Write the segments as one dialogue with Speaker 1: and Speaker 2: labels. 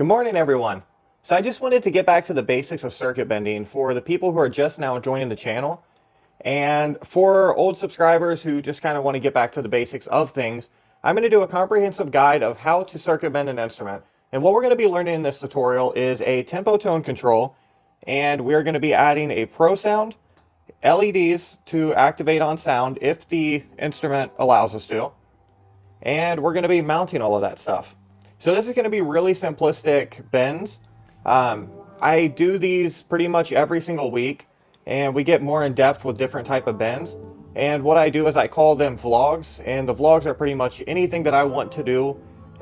Speaker 1: Good morning, everyone. So I just wanted to get back to the basics of circuit bending for the people who are just now joining the channel. And for old subscribers who just kind of want to get back to the basics of things, I'm going to do a comprehensive guide of how to circuit bend an instrument. And what we're going to be learning in this tutorial is a tempo tone control, and we're going to be adding a pro sound, LEDs to activate on sound if the instrument allows us to, and we're going to be mounting all of that stuff. So this is going to be really simplistic bends. I do these pretty much every single week, and we get more in depth with different type of bends. And what I do is I call them vlogs, and the vlogs are pretty much anything that I want to do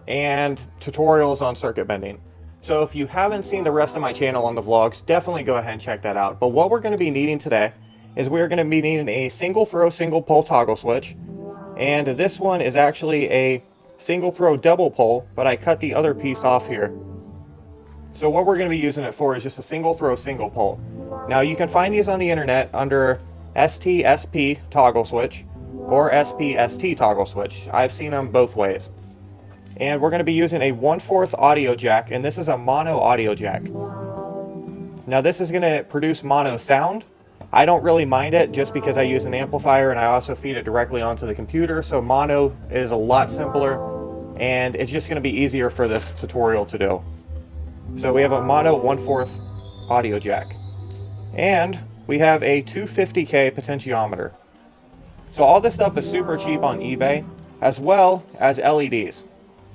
Speaker 1: and tutorials on circuit bending. So if you haven't seen the rest of my channel on the vlogs, definitely go ahead and check that out. But what we're going to be needing today is we're going to be needing a single throw, single pole toggle switch. And this one is actually a single throw double pole, but I cut the other piece off here. So what we're going to be using it for is just a single throw, single pole. Now you can find these on the internet under STSP toggle switch or SPST toggle switch. I've seen them both ways. And we're going to be using a 1/4 audio jack, and this is a mono audio jack. Now this is going to produce mono sound. I don't really mind it just because I use an amplifier and I also feed it directly onto the computer, so mono is a lot simpler and it's just going to be easier for this tutorial to do. So we have a mono 1/4 audio jack, and we have a 250K potentiometer. So all this stuff is super cheap on eBay, as well as LEDs.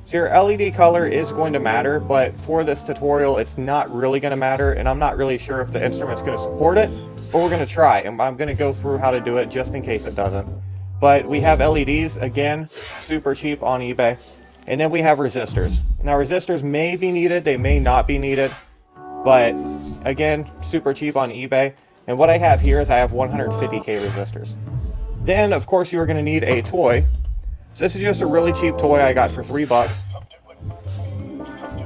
Speaker 1: So your LED color is going to matter, but for this tutorial it's not really going to matter, and I'm not really sure if the instrument's going to support it, but we're going to try, and I'm going to go through how to do it just in case it doesn't. But we have LEDs, again, super cheap on eBay. And then we have resistors. Now resistors may be needed, they may not be needed, but again, super cheap on eBay. And what I have here is I have 150K resistors. Then of course you're going to need a toy. So this is just a really cheap toy I got for $3.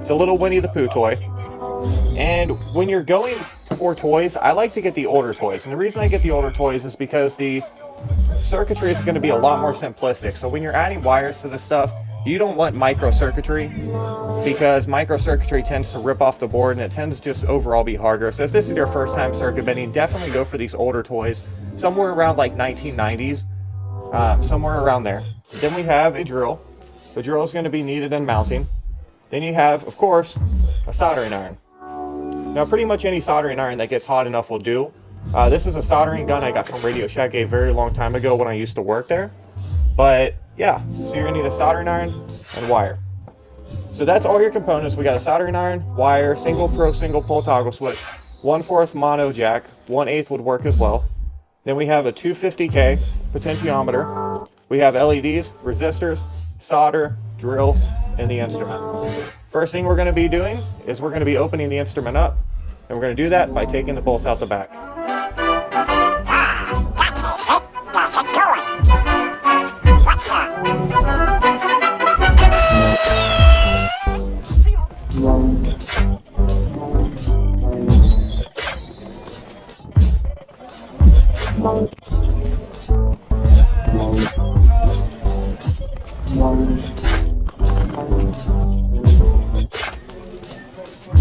Speaker 1: It's a little Winnie the Pooh toy. And when you're going for toys, I like to get the older toys. And the reason I get the older toys is because the circuitry is going to be a lot more simplistic. So when you're adding wires to this stuff, you don't want micro circuitry, because micro circuitry tends to rip off the board and it tends to just overall be harder. So if this is your first time circuit bending, definitely go for these older toys, somewhere around like 1990s, somewhere around there. Then we have a drill. The drill is going to be needed in mounting. Then you have, of course, a soldering iron. Now pretty much any soldering iron that gets hot enough will do. This is a soldering gun I got from Radio Shack a very long time ago when I used to work there. But yeah, so you're gonna need a soldering iron and wire. So that's all your components. We got a soldering iron, wire, single throw, single pole toggle switch, 1/4 mono jack, 1/8 would work as well. Then we have a 250K potentiometer. We have LEDs, resistors, solder, drill, and the instrument. First thing we're going to be doing is we're going to be opening the instrument up, and we're going to do that by taking the bolts out the back.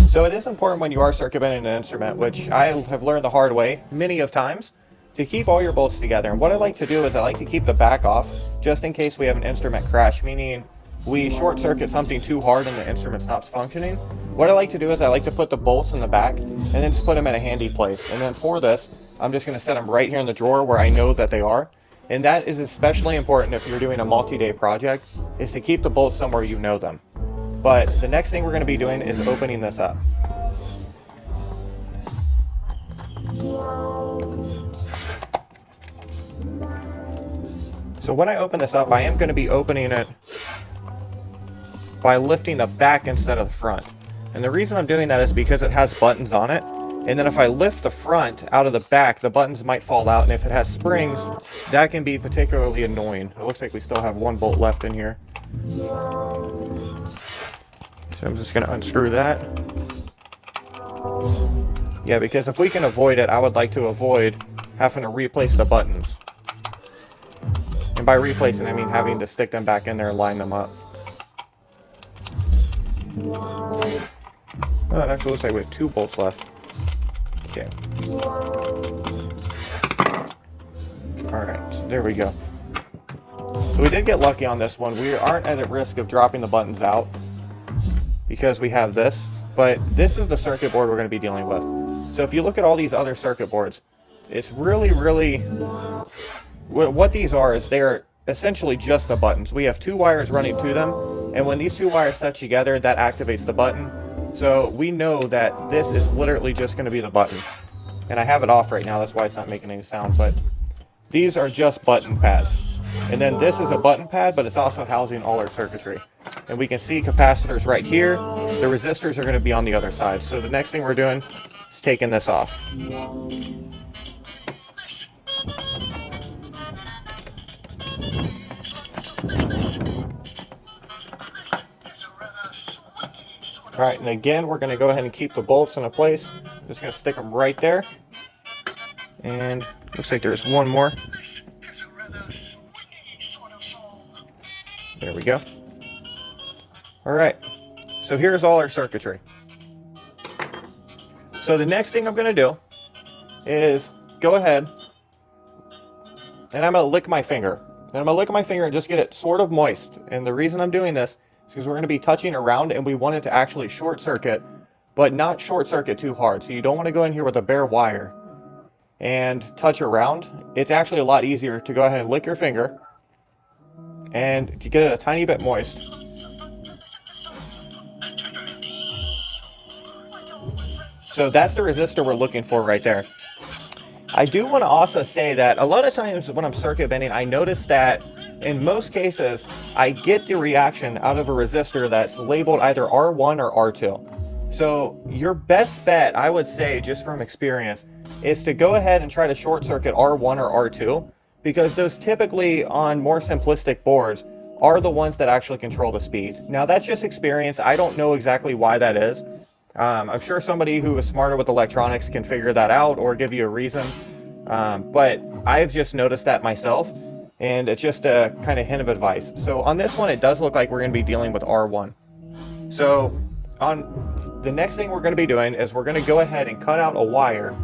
Speaker 1: So it is important when you are circuit bending an instrument, which I have learned the hard way many of times, to keep all your bolts together. And what I like to do is I like to keep the back off just in case we have an instrument crash, meaning we short circuit something too hard and the instrument stops functioning. What I like to do is I like to put the bolts in the back and then just put them in a handy place. And then for this, I'm just going to set them right here in the drawer where I know that they are. And that is especially important if you're doing a multi-day project, is to keep the bolts somewhere you know them. But the next thing we're going to be doing is opening this up. So when I open this up, I am going to be opening it by lifting the back instead of the front. And the reason I'm doing that is because it has buttons on it. And then if I lift the front out of the back, the buttons might fall out. And if it has springs, that can be particularly annoying. It looks like we still have one bolt left in here. So I'm just going to unscrew that. Yeah, because if we can avoid it, I would like to avoid having to replace the buttons. And by replacing, I mean having to stick them back in there and line them up. Oh, it actually looks like we have 2 bolts left. Okay. Alright, so there we go. So we did get lucky on this one. We aren't at risk of dropping the buttons out because we have this, but this is the circuit board we're going to be dealing with. So if you look at all these other circuit boards, it's really, what these are is they're essentially just the buttons. We have 2 wires running to them, and when these 2 wires touch together, that activates the button. So we know that this is literally just going to be the button. And I have it off right now, that's why it's not making any sound, but these are just button pads. And then this is a button pad, but it's also housing all our circuitry. And we can see capacitors right here. The resistors are going to be on the other side. So the next thing we're doing is taking this off. Alright, and again, we're going to go ahead and keep the bolts in place. I'm just going to stick them right there. And looks like there's one more. There we go. Alright, so here's all our circuitry. So the next thing I'm going to do is go ahead and I'm going to lick my finger. And I'm going to lick my finger and just get it sort of moist. And the reason I'm doing this is because we're going to be touching around and we want it to actually short circuit, but not short circuit too hard. So you don't want to go in here with a bare wire and touch around. It's actually a lot easier to go ahead and lick your finger and to get it a tiny bit moist. So that's the resistor we're looking for right there. I do want to also say that a lot of times when I'm circuit bending, I notice that in most cases, I get the reaction out of a resistor that's labeled either R1 or R2. So your best bet, I would say, just from experience, is to go ahead and try to short circuit R1 or R2, because those typically on more simplistic boards are the ones that actually control the speed. Now that's just experience. I don't know exactly why that is. I'm sure somebody who is smarter with electronics can figure that out or give you a reason. But I've just noticed that myself, and it's just a kind of hint of advice. So on this one, it does look like we're going to be dealing with R1. So on the next thing we're going to be doing is we're going to go ahead and cut out a wire,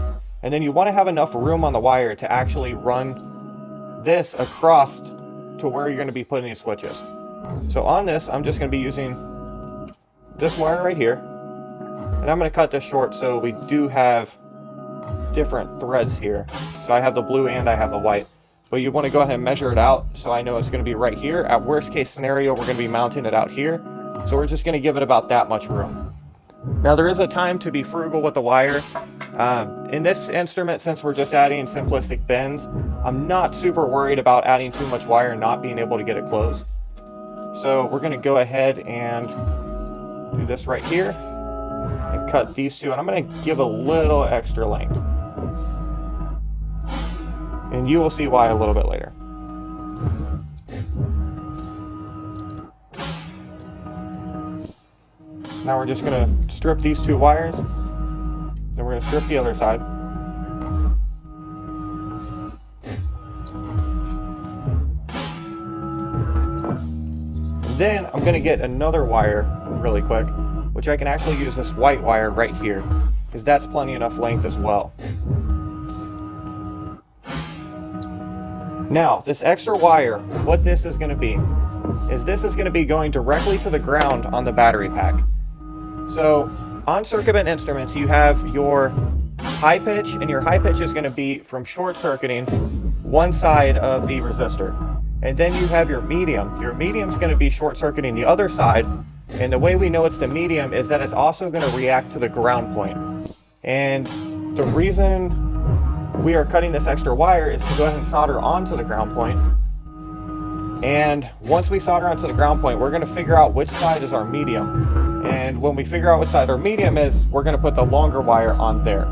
Speaker 1: and then you want to have enough room on the wire to actually run this across to where you're going to be putting these switches. So on this, I'm just going to be using this wire right here, and I'm going to cut this short so we do have different threads here. So I have the blue and I have the white, but you want to go ahead and measure it out so I know it's going to be right here. At worst case scenario, we're going to be mounting it out here, so we're just going to give it about that much room. Now there is a time to be frugal with the wire. In this instrument, since we're just adding simplistic bends, I'm not super worried about adding too much wire and not being able to get it closed. So we're going to go ahead and do this right here and cut these two, and I'm going to give a little extra length. And you will see why a little bit later. So now we're just going to strip these 2 wires. Then we're going to strip the other side. And then I'm going to get another wire really quick, which I can actually use this white wire right here, because that's plenty enough length as well. Now, this extra wire, what this is going to be, is this is going to be going directly to the ground on the battery pack. So, on circuit bent instruments, you have your high pitch, and your high pitch is going to be from short circuiting one side of the resistor. And then you have your medium. Your medium is going to be short circuiting the other side. And the way we know it's the medium is that it's also going to react to the ground point. And the reason we are cutting this extra wire is to go ahead and solder onto the ground point. And once we solder onto the ground point, we're going to figure out which side is our medium. And when we figure out which side our medium is, we're going to put the longer wire on there.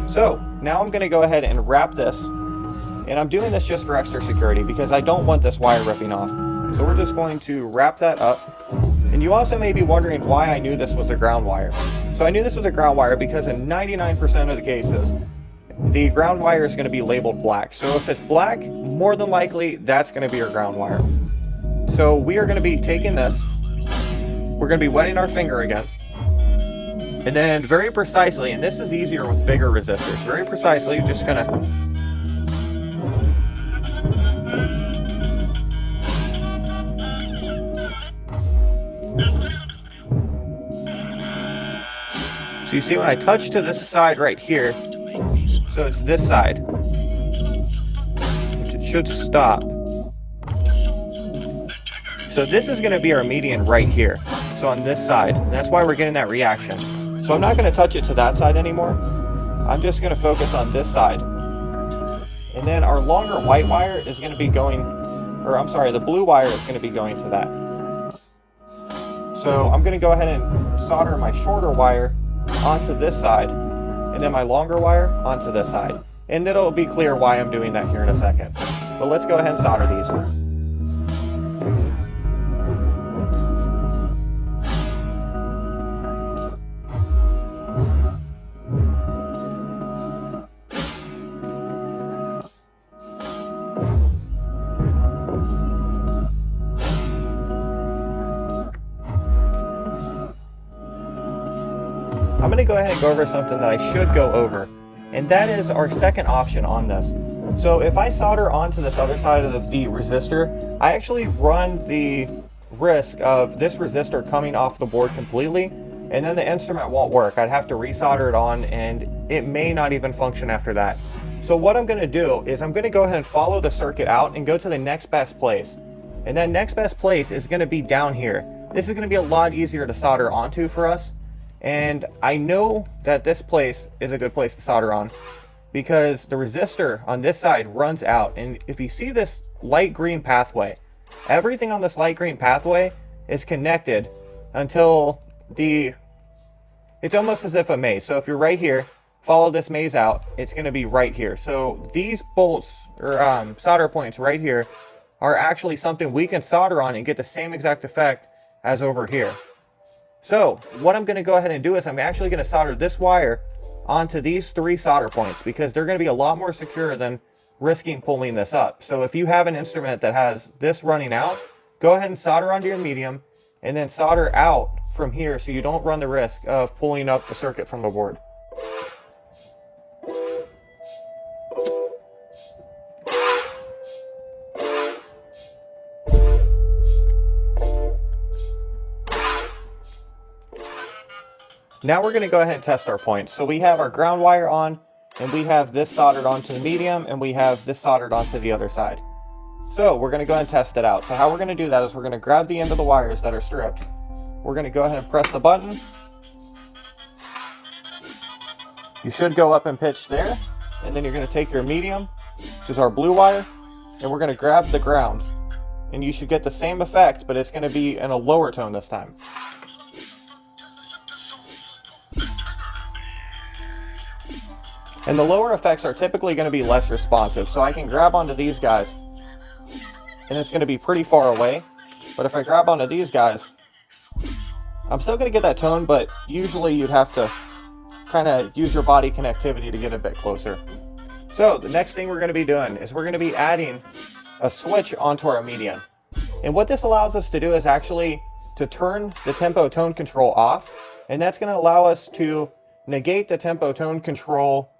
Speaker 1: So now I'm going to go ahead and wrap this, and I'm doing this just for extra security because I don't want this wire ripping off. So we're just going to wrap that up, and And you also may be wondering why I knew this was a ground wire. So I knew this was a ground wire because in 99% of the cases, the ground wire is going to be labeled black. So if it's black, more than likely, that's going to be your ground wire. So we are going to be taking this, we're going to be wetting our finger again, and then very precisely, and this is easier with bigger resistors, very precisely, just going to so you see when I touch to this side right here, so it's this side, which it should stop. So this is going to be our median right here. So on this side, and that's why we're getting that reaction. So I'm not going to touch it to that side anymore. I'm just going to focus on this side. And then our longer white wire is going to be going, or I'm sorry, the blue wire is going to be going to that. So I'm going to go ahead and solder my shorter wire onto this side, and then my longer wire onto this side. And it'll be clear why I'm doing that here in a second. But let's go ahead and solder these. I'm going to go ahead and go over something that I should go over, and that is our second option on this. So if I solder onto this other side of the resistor, I actually run the risk of this resistor coming off the board completely, and then the instrument won't work. I'd have to resolder it on, and it may not even function after that. So what I'm going to do is I'm going to go ahead and follow the circuit out and go to the next best place. And that next best place is going to be down here. This is going to be a lot easier to solder onto for us. And I know that this place is a good place to solder on because the resistor on this side runs out. And if you see this light green pathway, everything on this light green pathway is connected until it's almost as if a maze. So if you're right here, follow this maze out, it's going to be right here. So these bolts or solder points right here are actually something we can solder on and get the same exact effect as over here. So what I'm going to go ahead and do is I'm actually going to solder this wire onto these 3 solder points because they're going to be a lot more secure than risking pulling this up. So if you have an instrument that has this running out, go ahead and solder onto your medium and then solder out from here so you don't run the risk of pulling up the circuit from the board. Now we're going to go ahead and test our points. So we have our ground wire on, and we have this soldered onto the medium, and we have this soldered onto the other side. So we're going to go ahead and test it out. So how we're going to do that is we're going to grab the end of the wires that are stripped. We're going to go ahead and press the button. You should go up in pitch there, and then you're going to take your medium, which is our blue wire, and we're going to grab the ground. And you should get the same effect, but it's going to be in a lower tone this time. And the lower effects are typically going to be less responsive. So I can grab onto these guys, and it's going to be pretty far away. But if I grab onto these guys, I'm still going to get that tone, but usually you'd have to kind of use your body connectivity to get a bit closer. So the next thing we're going to be doing is we're going to be adding a switch onto our median. And what this allows us to do is actually to turn the tempo tone control off. And that's going to allow us to negate the tempo tone control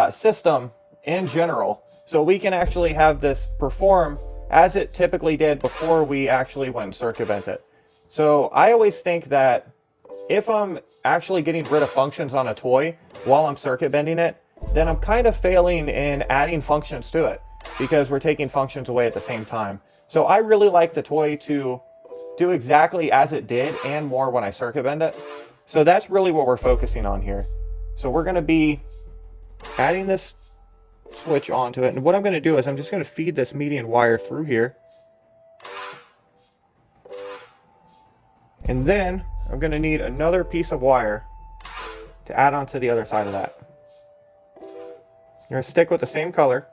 Speaker 1: system in general, so we can actually have this perform as it typically did before we actually went and circumvent it. So I always think that if I'm actually getting rid of functions on a toy while I'm circuit bending it, then I'm kind of failing in adding functions to it because we're taking functions away at the same time. So I really like the toy to do exactly as it did and more when I circuit bend it. So that's really what we're focusing on here. So we're going to be adding this switch onto it, and what I'm going to do is I'm just going to feed this median wire through here, and then I'm going to need another piece of wire to add onto the other side of that. You're going to stick with the same color,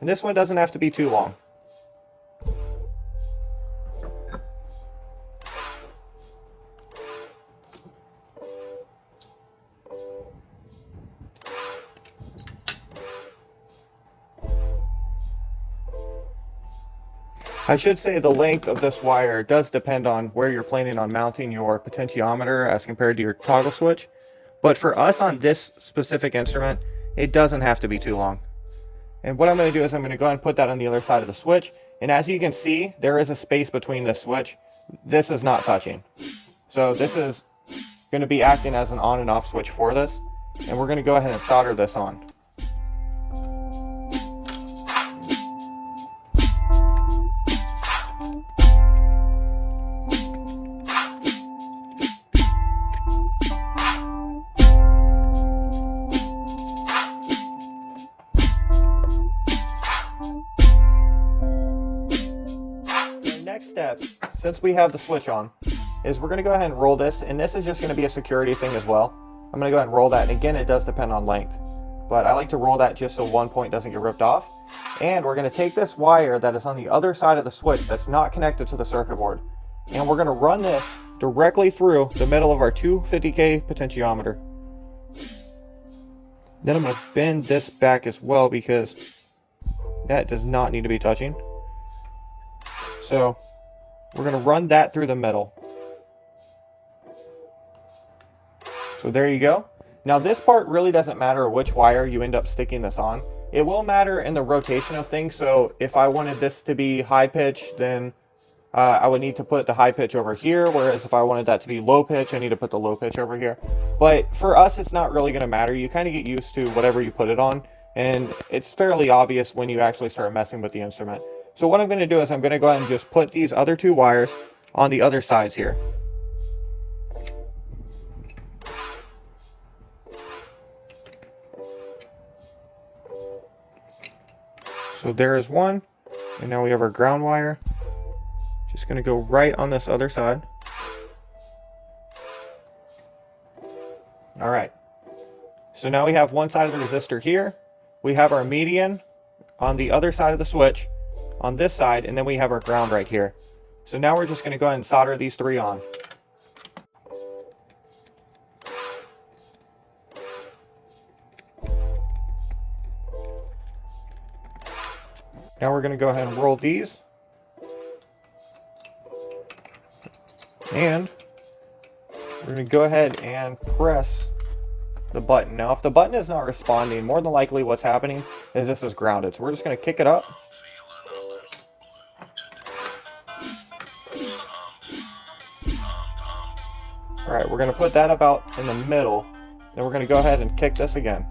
Speaker 1: and this one doesn't have to be too long. I should say the length of this wire does depend on where you're planning on mounting your potentiometer as compared to your toggle switch. But for us on this specific instrument, it doesn't have to be too long. And what I'm going to do is I'm going to go ahead and put that on the other side of the switch. And as you can see, there is a space between this switch. This is not touching. So this is going to be acting as an on and off switch for this. And we're going to go ahead and solder this on. Step, since we have the switch on, is we're going to go ahead and roll this, and this is just going to be a security thing as well. I'm going to go ahead and roll that, and again, it does depend on length, but I like to roll that just so one point doesn't get ripped off. And we're going to take this wire that is on the other side of the switch that's not connected to the circuit board, and we're going to run this directly through the middle of our 250K potentiometer. Then I'm going to bend this back as well because that does not need to be touching. So we're going to run that through the middle. So there you go. Now this part really doesn't matter which wire you end up sticking this on. It will matter in the rotation of things. So if I wanted this to be high pitch, then I would need to put the high pitch over here. Whereas if I wanted that to be low pitch, I need to put the low pitch over here. But for us, it's not really going to matter. You kind of get used to whatever you put it on. And it's fairly obvious when you actually start messing with the instrument. So what I'm going to do is I'm going to go ahead and just put these other two wires on the other sides here. So there is one, and now we have our ground wire. Just going to go right on this other side. All right. So now we have one side of the resistor here. We have our median on the other side of the switch on this side, and then we have our ground right here. So now we're just going to go ahead and solder these three on. Now we're going to go ahead and roll these. And we're going to go ahead and press the button. Now if the button is not responding, more than likely what's happening is this is grounded. So we're just going to kick it up. Alright, we're going to put that about in the middle. Then we're going to go ahead and kick this again.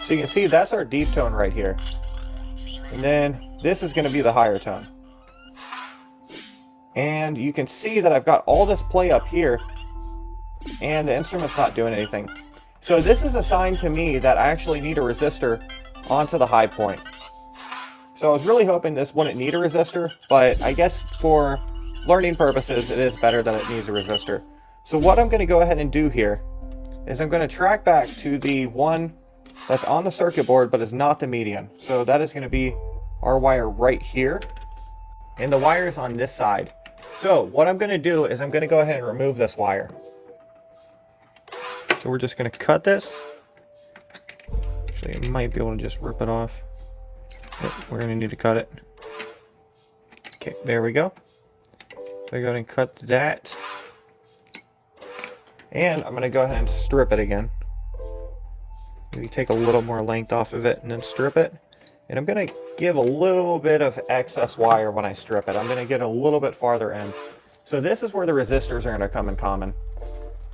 Speaker 1: So you can see that's our deep tone right here. And then this is going to be the higher tone. And you can see that I've got all this play up here, and the instrument's not doing anything. So this is a sign to me that I actually need a resistor onto the high point. So I was really hoping this wouldn't need a resistor, but I guess for learning purposes it is better that it needs a resistor. So what I'm going to go ahead and do here is I'm going to track back to the one that's on the circuit board but is not the median. So that is going to be our wire right here, and the wire is on this side. So what I'm going to do is I'm going to go ahead and remove this wire. So we're just going to cut this. Actually, I might be able to just rip it off. Yep, we're going to need to cut it. Okay, there we go. So I go ahead and cut that. And I'm going to go ahead and strip it again. Maybe take a little more length off of it and then strip it. And I'm going to give a little bit of excess wire when I strip it. I'm going to get a little bit farther in. So this is where the resistors are going to come in common.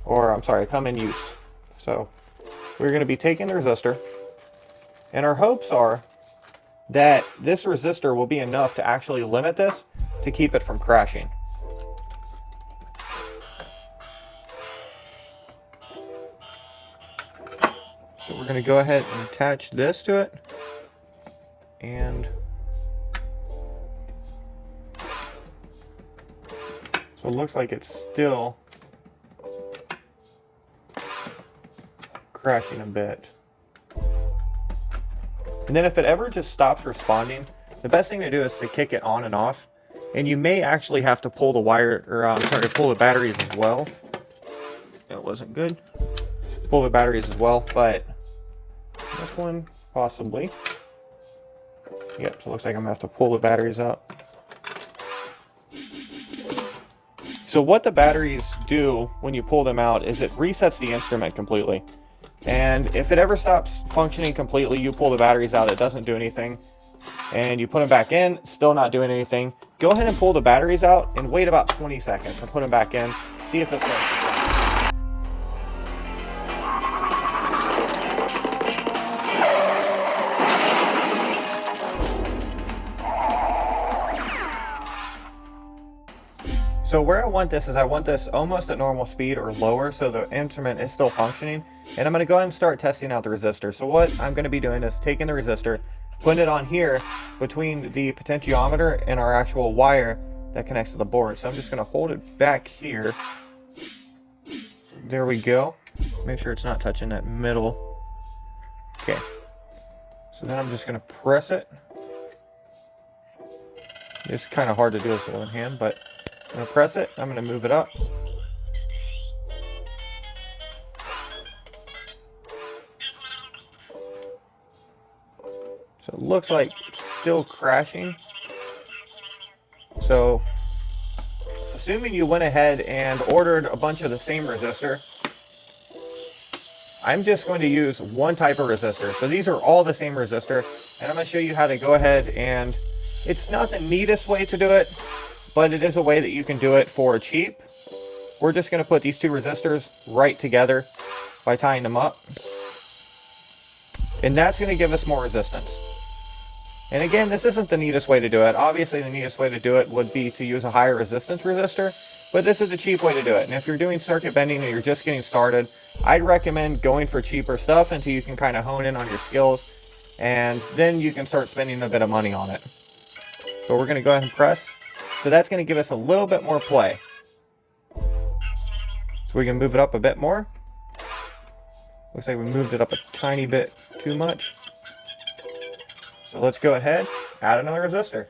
Speaker 1: Or, I'm sorry, come in use. So we're going to be taking the resistor. And our hopes are that this resistor will be enough to actually limit this to keep it from crashing. So we're going to go ahead and attach this to it. And so it looks like it's still crashing a bit. And then if it ever just stops responding, the best thing to do is to kick it on and off. And you may actually have to pull the wire, or pull the batteries as well. That wasn't good. Pull the batteries as well, but this one possibly. Yep, so it looks like I'm gonna have to pull the batteries out. So what the batteries do when you pull them out is it resets the instrument completely. And if it ever stops functioning completely, you pull the batteries out, it doesn't do anything. And you put them back in, still not doing anything. Go ahead and pull the batteries out and wait about 20 seconds and put them back in. See if it starts to run. So where I want this is I want this almost at normal speed or lower so the instrument is still functioning. And I'm going to go ahead and start testing out the resistor. So what I'm going to be doing is taking the resistor, putting it on here between the potentiometer and our actual wire that connects to the board. So I'm just going to hold it back here. There we go. Make sure it's not touching that middle. Okay. So then I'm just going to press it. It's kind of hard to do this with one hand, but I'm going to press it. I'm going to move it up. So it looks like still crashing. So assuming you went ahead and ordered a bunch of the same resistor, I'm just going to use one type of resistor. So these are all the same resistor, and I'm going to show you how to go ahead, and it's not the neatest way to do it, but it is a way that you can do it for cheap. We're just going to put these two resistors right together by tying them up. And that's going to give us more resistance. And again, this isn't the neatest way to do it. Obviously, the neatest way to do it would be to use a higher resistance resistor, but this is a cheap way to do it. And if you're doing circuit bending or you're just getting started, I'd recommend going for cheaper stuff until you can kind of hone in on your skills, and then you can start spending a bit of money on it. So we're going to go ahead and press. So that's going to give us a little bit more play. So we can move it up a bit more. Looks like we moved it up a tiny bit too much. So let's go ahead, add another resistor.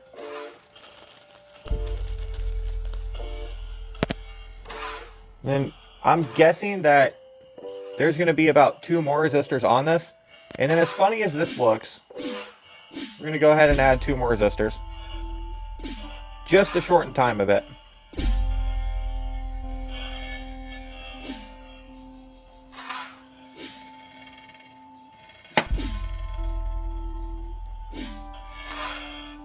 Speaker 1: Then I'm guessing that there's going to be about 2 more resistors on this. And then as funny as this looks, we're going to go ahead and add 2 more resistors, just to shorten time a bit.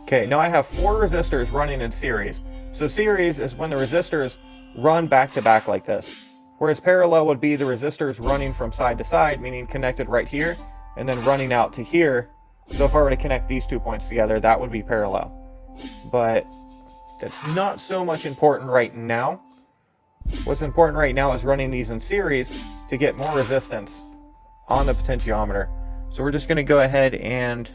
Speaker 1: Okay, now I have 4 resistors running in series. So series is when the resistors run back to back like this. Whereas parallel would be the resistors running from side to side, meaning connected right here, and then running out to here. So if I were to connect these 2 points together, that would be parallel. But that's not so much important right now. What's important right now is running these in series to get more resistance on the potentiometer. So we're just going to go ahead and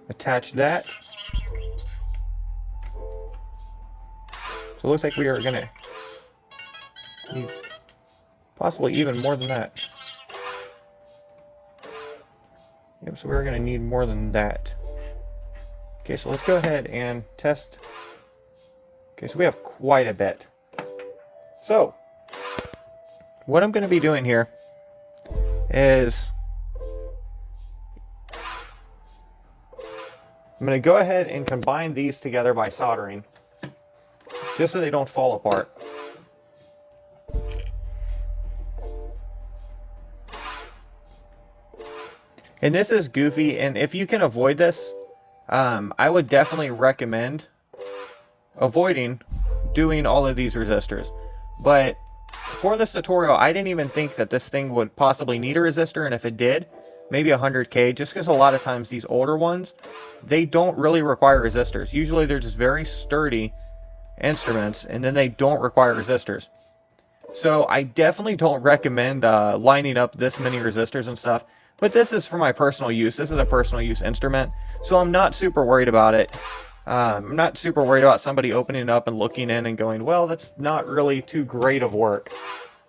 Speaker 1: attach that. So it looks like we are going to need possibly even more than that. Yep, so we're going to need more than that. Okay, so let's go ahead and test. Okay, so we have quite a bit. So what I'm going to be doing here is I'm going to go ahead and combine these together by soldering, just so they don't fall apart. And this is goofy, and if you can avoid this, I would definitely recommend avoiding doing all of these resistors. But for this tutorial, I didn't even think that this thing would possibly need a resistor, and if it did, maybe 100K, just because a lot of times these older ones, they don't really require resistors. Usually they're just very sturdy instruments, and then they don't require resistors. So I definitely don't recommend lining up this many resistors and stuff, but this is for my personal use. This is a personal use instrument, so I'm not super worried about it. I'm not super worried about somebody opening it up and looking in and going, well, that's not really too great of work.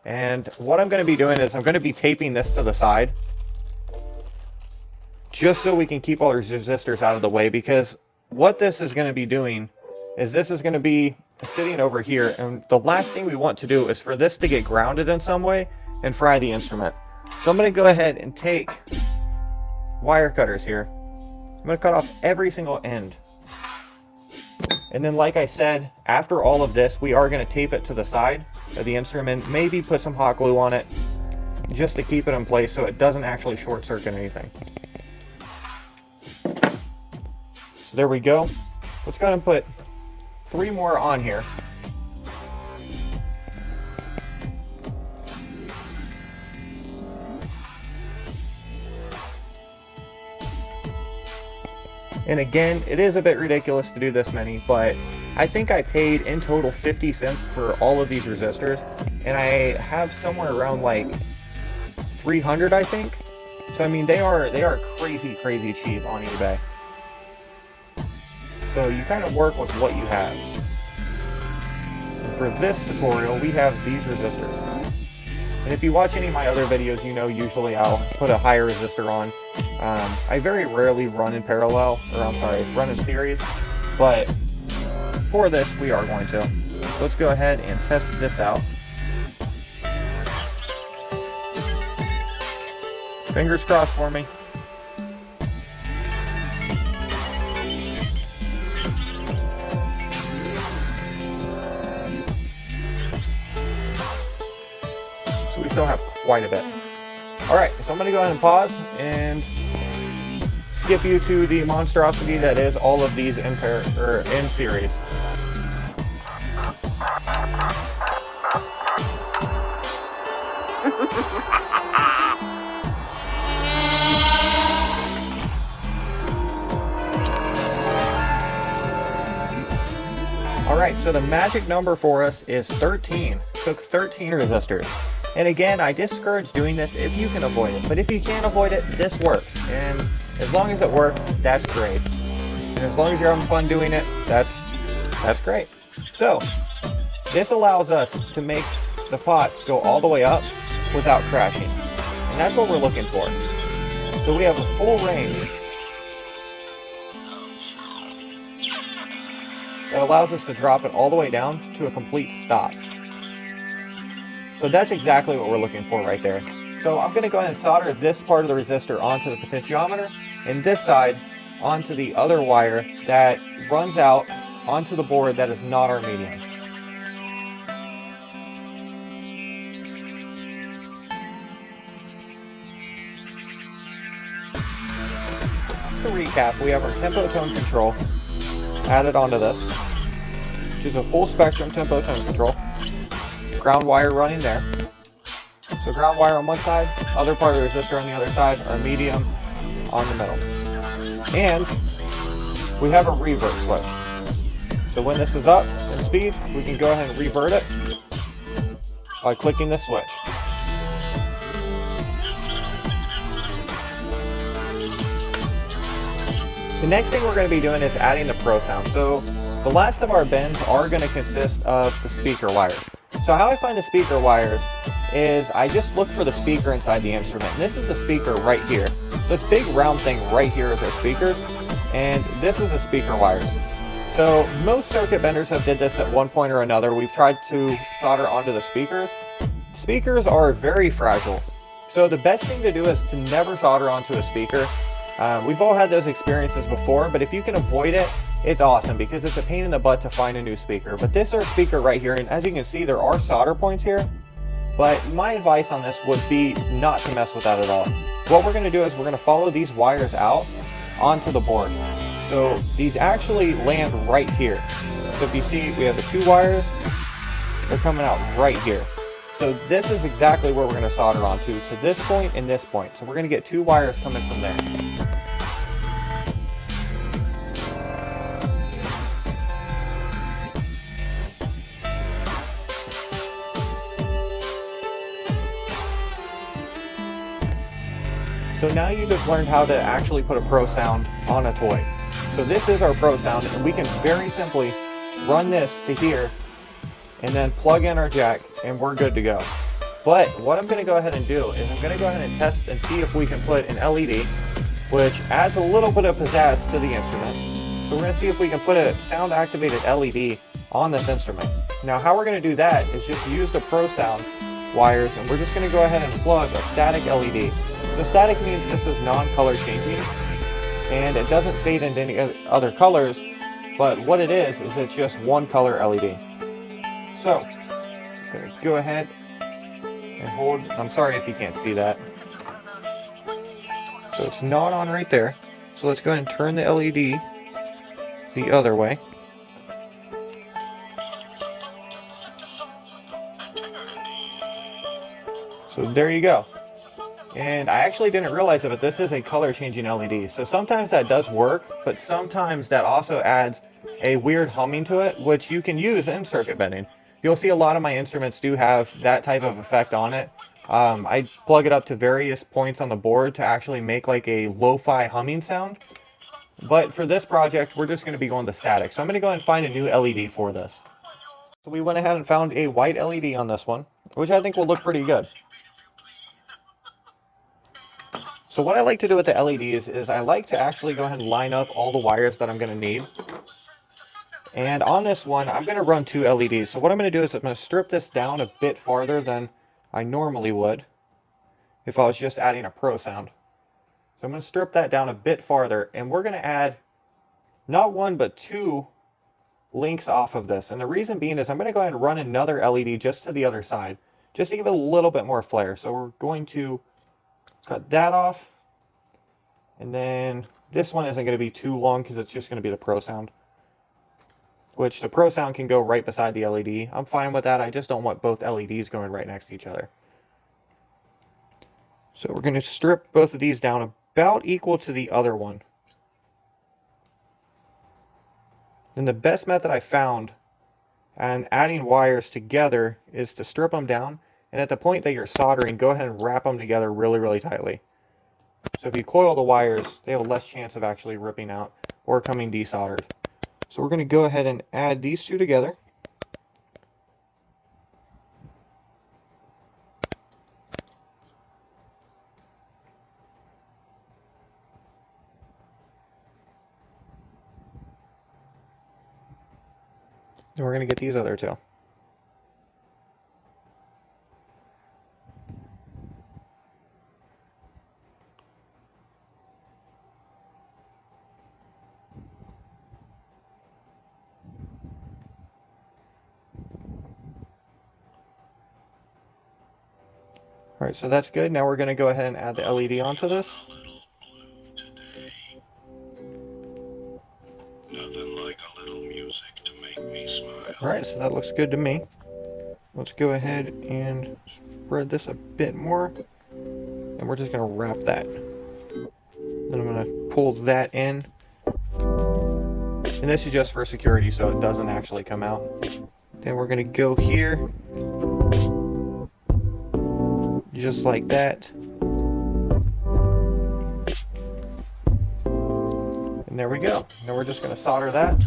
Speaker 1: And what I'm going to be doing is I'm going to be taping this to the side, just so we can keep all our resistors out of the way, because what this is going to be doing is this is going to be sitting over here, and the last thing we want to do is for this to get grounded in some way and fry the instrument. So I'm going to go ahead and take wire cutters here. I'm going to cut off every single end. And then, like I said, after all of this, we are going to tape it to the side of the instrument, maybe put some hot glue on it, just to keep it in place so it doesn't actually short circuit anything. So there we go. Let's go ahead and put 3 more on here. And again, it is a bit ridiculous to do this many, but I think I paid in total 50 cents for all of these resistors, and I have somewhere around like 300, I think. So I mean, they are crazy cheap on eBay. So you kind of work with what you have. And for this tutorial, we have these resistors. And if you watch any of my other videos, you know usually I'll put a higher resistor on. I very rarely run in parallel, or I'm sorry, run in series, but for this we are going to. Let's go ahead and test this out. Fingers crossed for me. So we still have quite a bit. Alright, so I'm going to go ahead and pause and skip you to the monstrosity that is all of these in series. Alright, so the magic number for us is 13. Took 13 resistors. And again, I discourage doing this if you can avoid it. But if you can't avoid it, this works. And as long as it works, that's great. And as long as you're having fun doing it, that's great. So, this allows us to make the pot go all the way up without crashing. And that's what we're looking for. So we have a full range that allows us to drop it all the way down to a complete stop. So that's exactly what we're looking for right there. So I'm going to go ahead and solder this part of the resistor onto the potentiometer, and this side onto the other wire that runs out onto the board that is not our medium. To recap, we have our tempo tone control added onto this, which is a full spectrum tempo tone control. Ground wire running there. So ground wire on one side, other part of the resistor on the other side, our medium on the middle. And we have a revert switch. So when this is up in speed, we can go ahead and revert it by clicking this switch. The next thing we're going to be doing is adding the Pro Sound. So the last of our bends are going to consist of the speaker wires. So how I find the speaker wires is I just look for the speaker inside the instrument. And this is the speaker right here. So this big round thing right here is our speakers, and this is the speaker wires. So most circuit benders have did this at one point or another. We've tried to solder onto the speakers. Speakers are very fragile. So the best thing to do is to never solder onto a speaker. We've all had those experiences before, but if you can avoid it, it's awesome because it's a pain in the butt to find a new speaker. But this is our speaker right here, and as you can see, there are solder points here. But my advice on this would be not to mess with that at all. What we're going to do is we're going to follow these wires out onto the board. So these actually land right here. So if you see, we have the 2 wires, they're coming out right here. So this is exactly where we're going to solder onto, to this point and this point. So we're going to get 2 wires coming from there. So now you just learned how to actually put a Pro Sound on a toy. So this is our Pro Sound, and we can very simply run this to here and then plug in our jack, and we're good to go. But what I'm going to go ahead and do is I'm going to go ahead and test and see if we can put an LED, which adds a little bit of pizzazz to the instrument. So we're going to see if we can put a sound activated LED on this instrument. Now how we're going to do that is just use the Pro Sound wires, and we're just going to go ahead and plug a static LED. So static means this is non-color changing, and it doesn't fade into any other colors, but what it is it's just one color LED. So I'm going to go ahead and hold, I'm sorry if you can't see that. So it's not on right there. So let's go ahead and turn the LED the other way. So there you go. And I actually didn't realize it, but this is a color changing LED. So sometimes that does work, but sometimes that also adds a weird humming to it, which you can use in circuit bending. You'll see a lot of my instruments do have that type of effect on it. I plug it up to various points on the board to actually make like a lo-fi humming sound. But for this project, we're just going to be going to static. So I'm going to go ahead and find a new LED for this. So we went ahead and found a white LED on this one, which I think will look pretty good. So what I like to do with the LEDs is I like to actually go ahead and line up all the wires that I'm going to need. And on this one, I'm going to run 2 LEDs. So what I'm going to do is I'm going to strip this down a bit farther than I normally would if I was just adding a Pro Sound. So I'm going to strip that down a bit farther, and we're going to add not 1 but 2 links off of this. And the reason being is I'm going to go ahead and run another LED just to the other side, just to give it a little bit more flair. So we're going to cut that off, and then this one isn't going to be too long because it's just going to be the Pro Sound, which the Pro Sound can go right beside the LED. I'm fine with that. I just don't want both LEDs going right next to each other. So we're going to strip both of these down about equal to the other one. And the best method I found and adding wires together is to strip them down, and at the point that you're soldering, go ahead and wrap them together really, really tightly. So if you coil the wires, they have a less chance of actually ripping out or coming desoldered. So we're going to go ahead and add these 2 together. And we're going to get these other 2. Alright, so that's good. Now we're going to go ahead and add the LED onto this. Alright, so that looks good to me. Let's go ahead and spread this a bit more. And we're just going to wrap that. Then I'm going to pull that in. And this is just for security so it doesn't actually come out. Then we're going to go here. Just like that. And there we go. Now we're just going to solder that.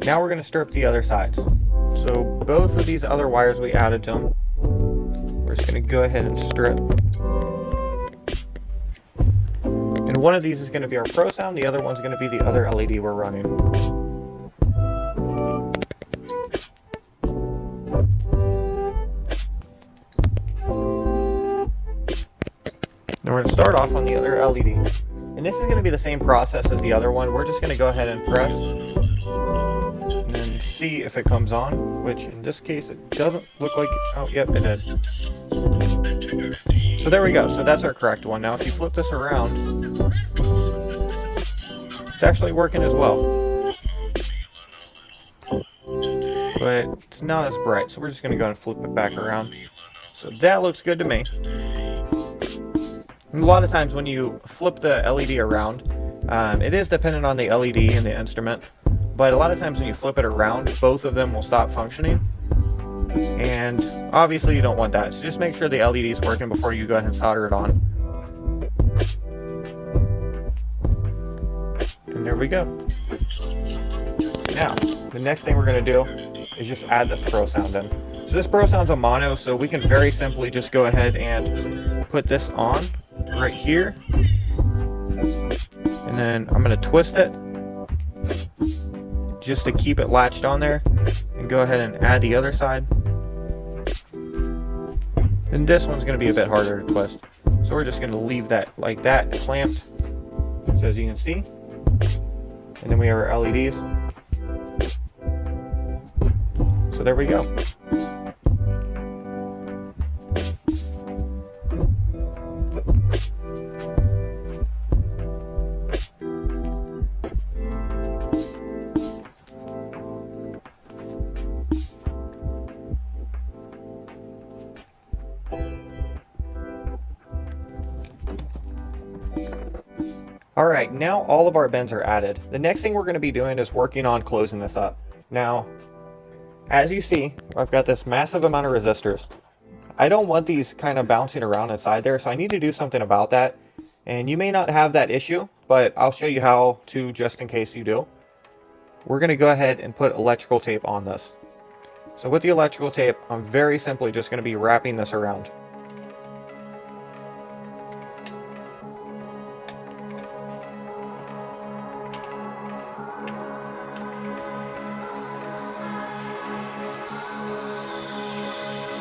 Speaker 1: Now we're going to strip the other sides. So both of these other wires we added to them, we're just going to go ahead and strip. And one of these is going to be our Pro Sound, the other one's going to be the other LED we're running. Now we're going to start off on the other LED. And this is going to be the same process as the other one. We're just going to go ahead and press and then see if it comes on, which in this case it doesn't look like, oh yep, it did. So there we go, so that's our correct one. Now if you flip this around, it's actually working as well. But it's not as bright, so we're just going to go and flip it back around. So that looks good to me. And a lot of times when you flip the LED around, it is dependent on the LED and the instrument, but a lot of times when you flip it around, both of them will stop functioning. And obviously you don't want that, so just make sure the LED is working before you go ahead and solder it on. There we go. Now, the next thing we're going to do is just add this pro sound in. So this pro sound's a mono, so we can very simply just go ahead and put this on right here. And then I'm going to twist it just to keep it latched on there, and go ahead and add the other side. And this one's going to be a bit harder to twist. So we're just going to leave that like that, clamped. So as you can see. And then we have our LEDs. So there we go. Alright, now all of our bins are added. The next thing we're going to be doing is working on closing this up. Now, as you see, I've got this massive amount of resistors. I don't want these kind of bouncing around inside there, so I need to do something about that. And you may not have that issue, but I'll show you how to, just in case you do. We're going to go ahead and put electrical tape on this. So with the electrical tape, I'm very simply just going to be wrapping this around.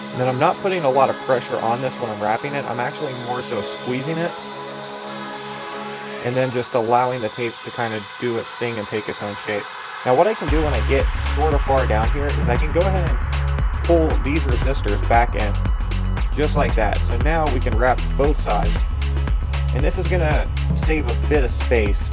Speaker 1: And then I'm not putting a lot of pressure on this when I'm wrapping it. I'm actually more so squeezing it. And then just allowing the tape to kind of do its thing and take its own shape. Now what I can do when I get sort of far down here is I can go ahead and pull these resistors back in. Just like that. So now we can wrap both sides. And this is going to save a bit of space.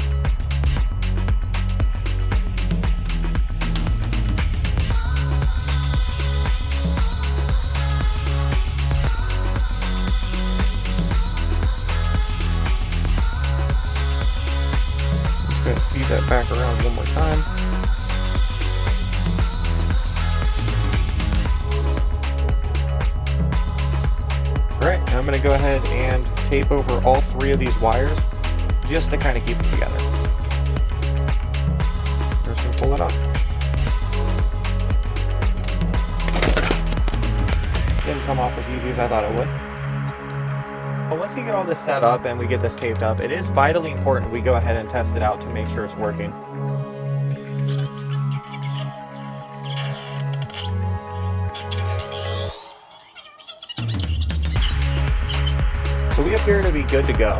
Speaker 1: Going to feed that back around one more time. Alright, now I'm going to go ahead and tape over all three of these wires just to kind of keep them together. Just going to pull it off. Didn't come off as easy as I thought it would. But once you get all this set up and we get this taped up, it is vitally important we go ahead and test it out to make sure it's working. So we appear to be good to go.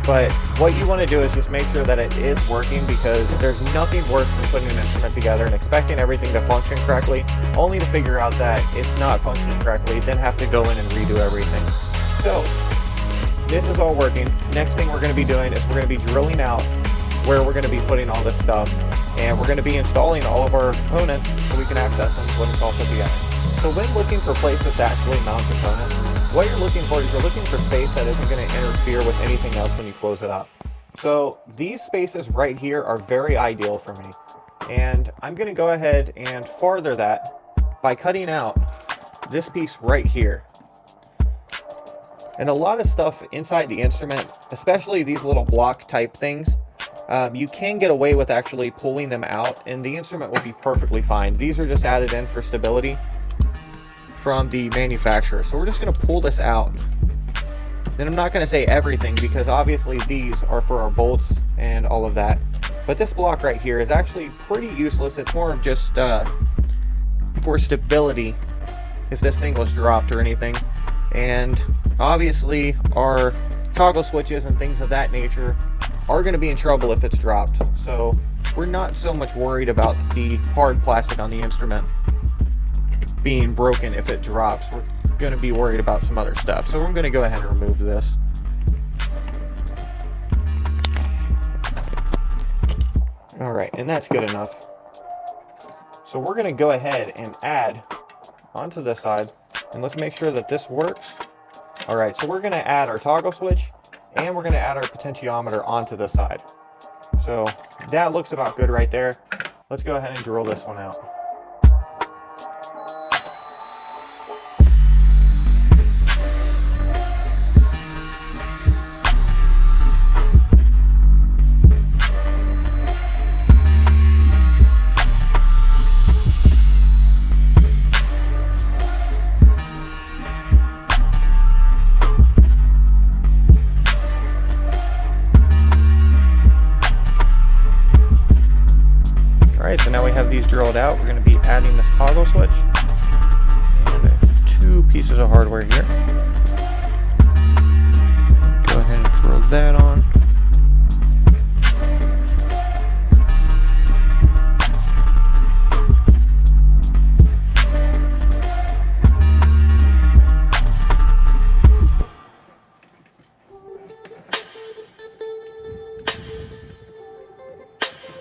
Speaker 1: But what you want to do is just make sure that it is working, because there's nothing worse than putting an instrument together and expecting everything to function correctly, only to figure out that it's not functioning correctly, then have to go in and redo everything. So this is all working. Next thing we're going to be doing is we're going to be drilling out where we're going to be putting all this stuff, and we're going to be installing all of our components so we can access them when it's all put together. So when looking for places to actually mount components, what you're looking for is you're looking for space that isn't going to interfere with anything else when you close it up. So these spaces right here are very ideal for me, and I'm going to go ahead and farther that by cutting out this piece right here. And a lot of stuff inside the instrument, especially these little block type things, you can get away with actually pulling them out and the instrument will be perfectly fine. These are just added in for stability from the manufacturer. So we're just going to pull this out. Then I'm not going to say everything, because obviously these are for our bolts and all of that. But this block right here is actually pretty useless. It's more of just for stability if this thing was dropped or anything. And obviously our toggle switches and things of that nature are going to be in trouble if it's dropped. So we're not so much worried about the hard plastic on the instrument being broken if it drops. We're going to be worried about some other stuff. So I'm going to go ahead and remove this. Alright, and that's good enough. So we're going to go ahead and add onto this side. And let's make sure that this works. Alright, so we're going to add our toggle switch, and we're going to add our potentiometer onto this side. So that looks about good right there. Let's go ahead and drill this one out. so now we have these drilled out. We're going to be adding this toggle switch. And 2 pieces of hardware here. Go ahead and throw that on.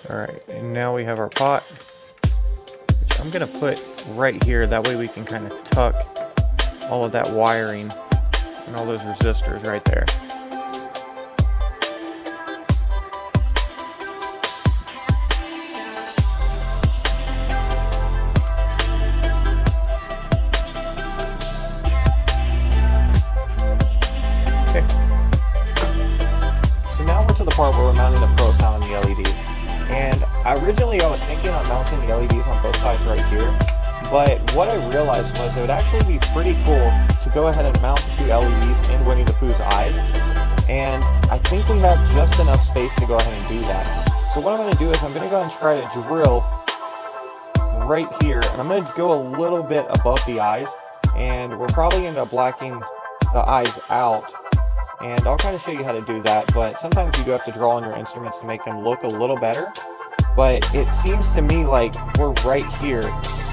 Speaker 1: Alright, and now we have our pot, which I'm going to put right here. That way we can kind of tuck all of that wiring and all those resistors right there. Okay. So now we're to the part where we're mounting the Pro Sound and the LEDs. And originally I was thinking on mounting the LEDs on both sides right here, but what I realized was it would actually be pretty cool to go ahead and mount the 2 LEDs in Winnie the Pooh's eyes, and I think we have just enough space to go ahead and do that. So what I'm going to do is I'm going to go ahead and try to drill right here, and I'm going to go a little bit above the eyes, and we're probably going to end up blacking the eyes out. And I'll kind of show you how to do that, but sometimes you do have to draw on your instruments to make them look a little better. But it seems to me like we're right here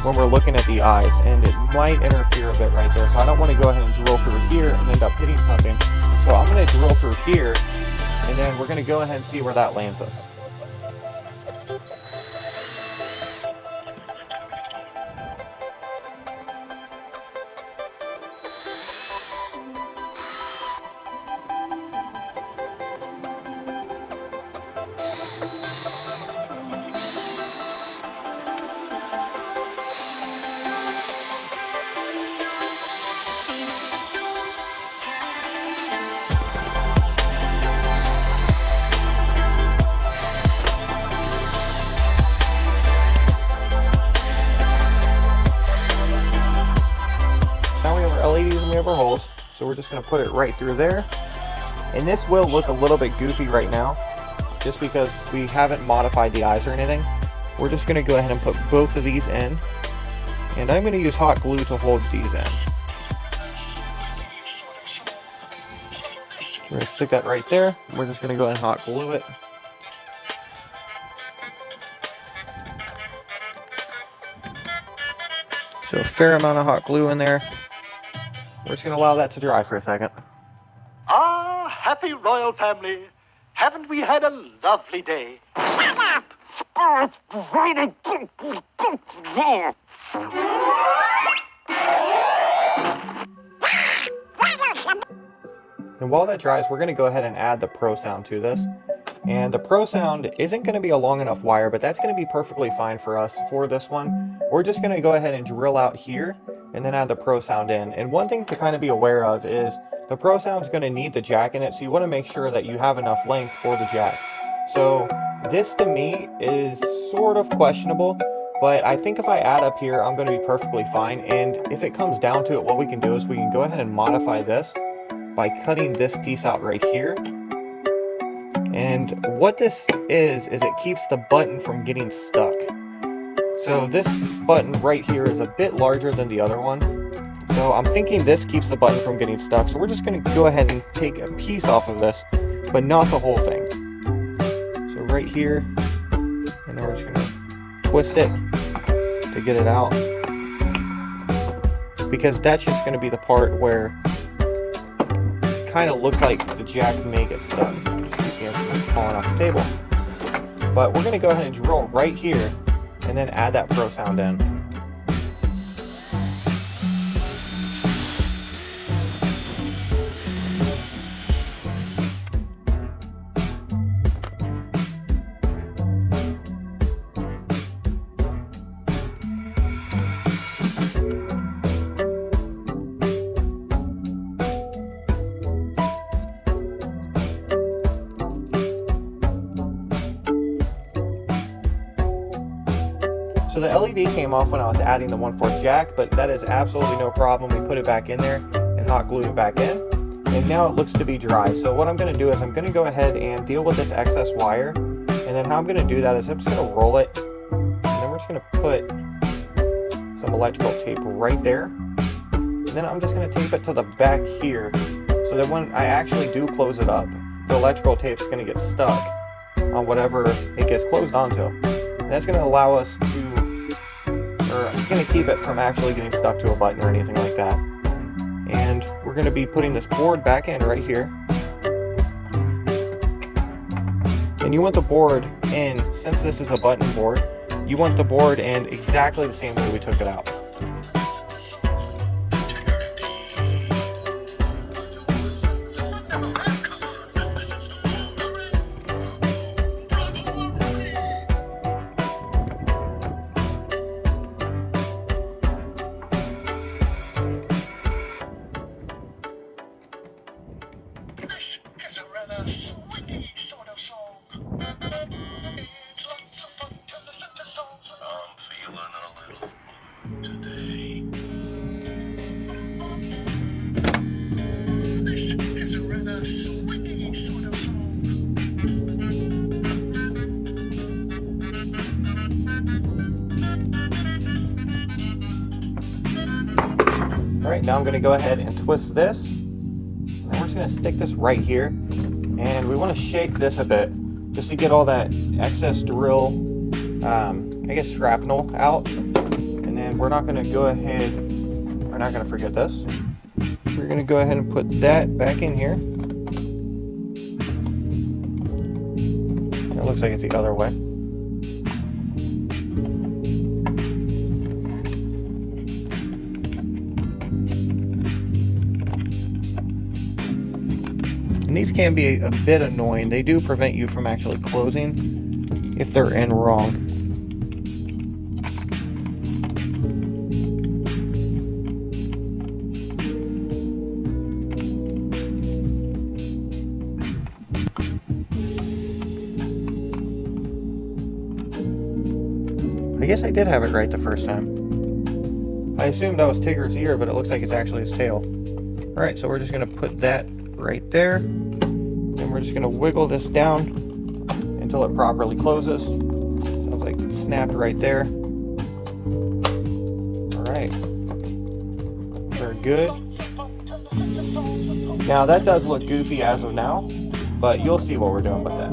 Speaker 1: when we're looking at the eyes, and it might interfere a bit right there. So I don't want to go ahead and drill through here and end up hitting something. So I'm going to drill through here, and then we're going to go ahead and see where that lands us. LEDs and we have our holes, so we're just going to put it right through there. And this will look a little bit goofy right now, just because we haven't modified the eyes or anything. We're just going to go ahead and put both of these in, and I'm going to use hot glue to hold these in. We're going to stick that right there. We're just going to go ahead and hot glue it. So a fair amount of hot glue in there. We're just going to allow that to dry for a second.
Speaker 2: Ah, happy royal family. Haven't we had a lovely day? Shut up! Oh, it's great.
Speaker 1: And while that dries, we're going to go ahead and add the Pro Sound to this. And the Pro Sound isn't going to be a long enough wire, but that's going to be perfectly fine for us for this one. We're just going to go ahead and drill out here and then add the Pro Sound in. And one thing to kind of be aware of is the Pro Sound is going to need the jack in it, so you want to make sure that you have enough length for the jack. So this to me is sort of questionable, but I think if I add up here, I'm going to be perfectly fine. And if it comes down to it, what we can do is we can go ahead and modify this by cutting this piece out right here. And what this is it keeps the button from getting stuck. So this button right here is a bit larger than the other one. So I'm thinking this keeps the button from getting stuck. So we're just going to go ahead and take a piece off of this, but not the whole thing. So right here, and then we're just going to twist it to get it out. Because that's just going to be the part where it kind of looks like the jack may get stuck. Just keep the instrument falling off the table. But we're going to go ahead and drill right here and then add that Pro Sound in. So the LED came off when I was adding the 1/4 jack, but that is absolutely no problem. We put it back in there and hot glued it back in, and now it looks to be dry. So what I'm going to do is I'm going to go ahead and deal with this excess wire, and then how I'm going to do that is I'm just going to roll it, and then we're just going to put some electrical tape right there. And then I'm just going to tape it to the back here so that when I actually do close it up, the electrical tape is going to get stuck on whatever it gets closed onto. And that's going to allow us to, or it's going to keep it from actually getting stuck to a button or anything like that. And we're going to be putting this board back in right here. And you want the board in, since this is a button board, you want the board in exactly the same way we took it out. Alright, now I'm going to go ahead and twist this. And we're just going to stick this right here. And we want to shake this a bit just to get all that excess drill, I guess shrapnel out. And then we're not going to go ahead, we're not going to forget this. We're going to go ahead and put that back in here. It looks like it's the other way. And these can be a bit annoying. They do prevent you from actually closing if they're in wrong. I guess I did have it right the first time. I assumed that was Tigger's ear, but it looks like it's actually his tail. Alright, so we're just going to put that right there. And we're just going to wiggle this down until it properly closes. Sounds like it snapped right there. Alright. Very good. Now that does look goofy as of now, but you'll see what we're doing with that.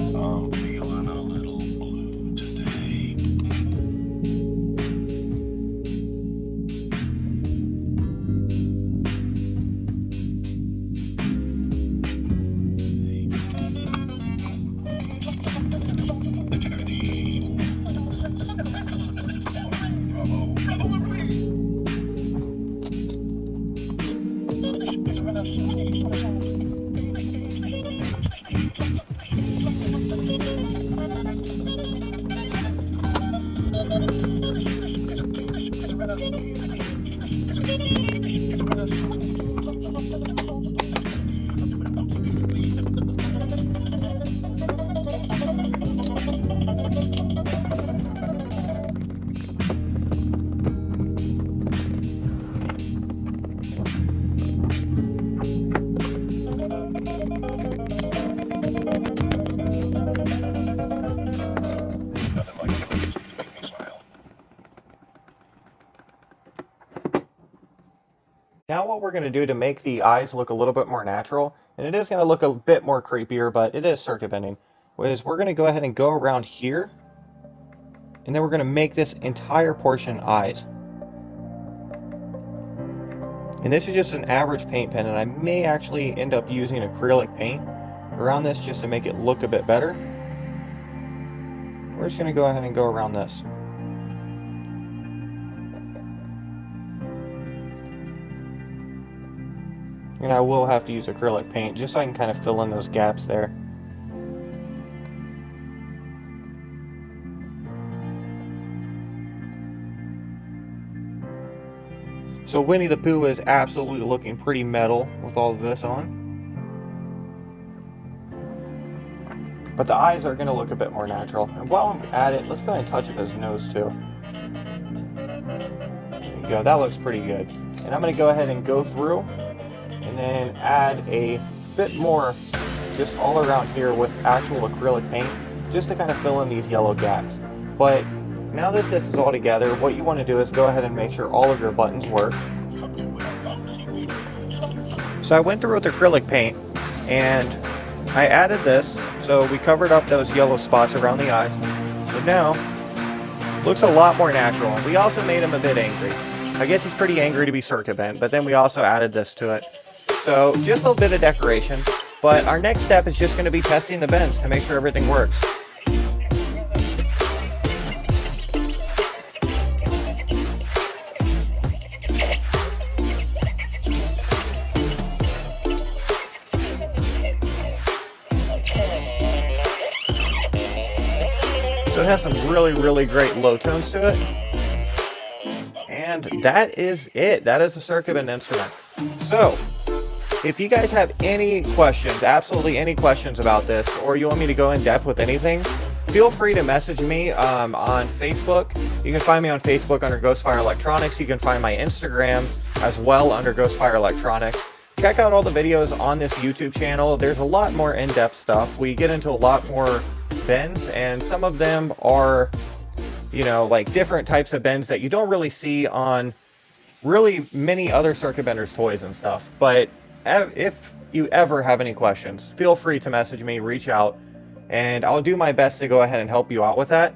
Speaker 1: Now what we're going to do to make the eyes look a little bit more natural, and it is going to look a bit more creepier, but it is circuit bending, is we're going to go ahead and go around here, and then we're going to make this entire portion eyes. And this is just an average paint pen, and I may actually end up using acrylic paint around this just to make it look a bit better. We're just going to go ahead and go around this. And I will have to use acrylic paint just so I can kind of fill in those gaps there. So Winnie the Pooh is absolutely looking pretty metal with all of this on. But the eyes are going to look a bit more natural. And while I'm at it, let's go ahead and touch up his nose too. There you go, that looks pretty good. And I'm going to go ahead and go through and then add a bit more just all around here with actual acrylic paint just to kind of fill in these yellow gaps. But now that this is all together, what you want to do is go ahead and make sure all of your buttons work. So I went through with acrylic paint and I added this, so we covered up those yellow spots around the eyes. So now, looks a lot more natural. We also made him a bit angry. I guess he's pretty angry to be circuit bent, but then we also added this to it. So just a little bit of decoration, but our next step is just going to be testing the bends to make sure everything works. So it has some really great low tones to it. And that is it. That is a circuit bend instrument. So if you guys have any questions, absolutely any questions about this, or you want me to go in depth with anything, feel free to message me on Facebook. You can find me on Facebook under GhostFire Electronics. You can find my Instagram as well under GhostFire Electronics. Check out all the videos on this YouTube channel. There's a lot more in-depth stuff. We get into a lot more bends, and some of them are, you know, like different types of bends that you don't really see on really many other circuit benders toys and stuff. But if you ever have any questions, feel free to message me, reach out, and I'll do my best to go ahead and help you out with that.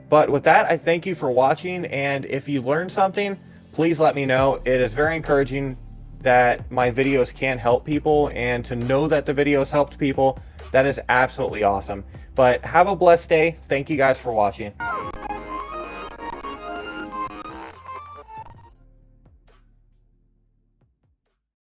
Speaker 1: But with that, I thank you for watching, and if you learned something, please let me know. It is very encouraging that my videos can help people, and to know that the videos helped people, that is absolutely awesome. But have a blessed day. Thank you guys for watching.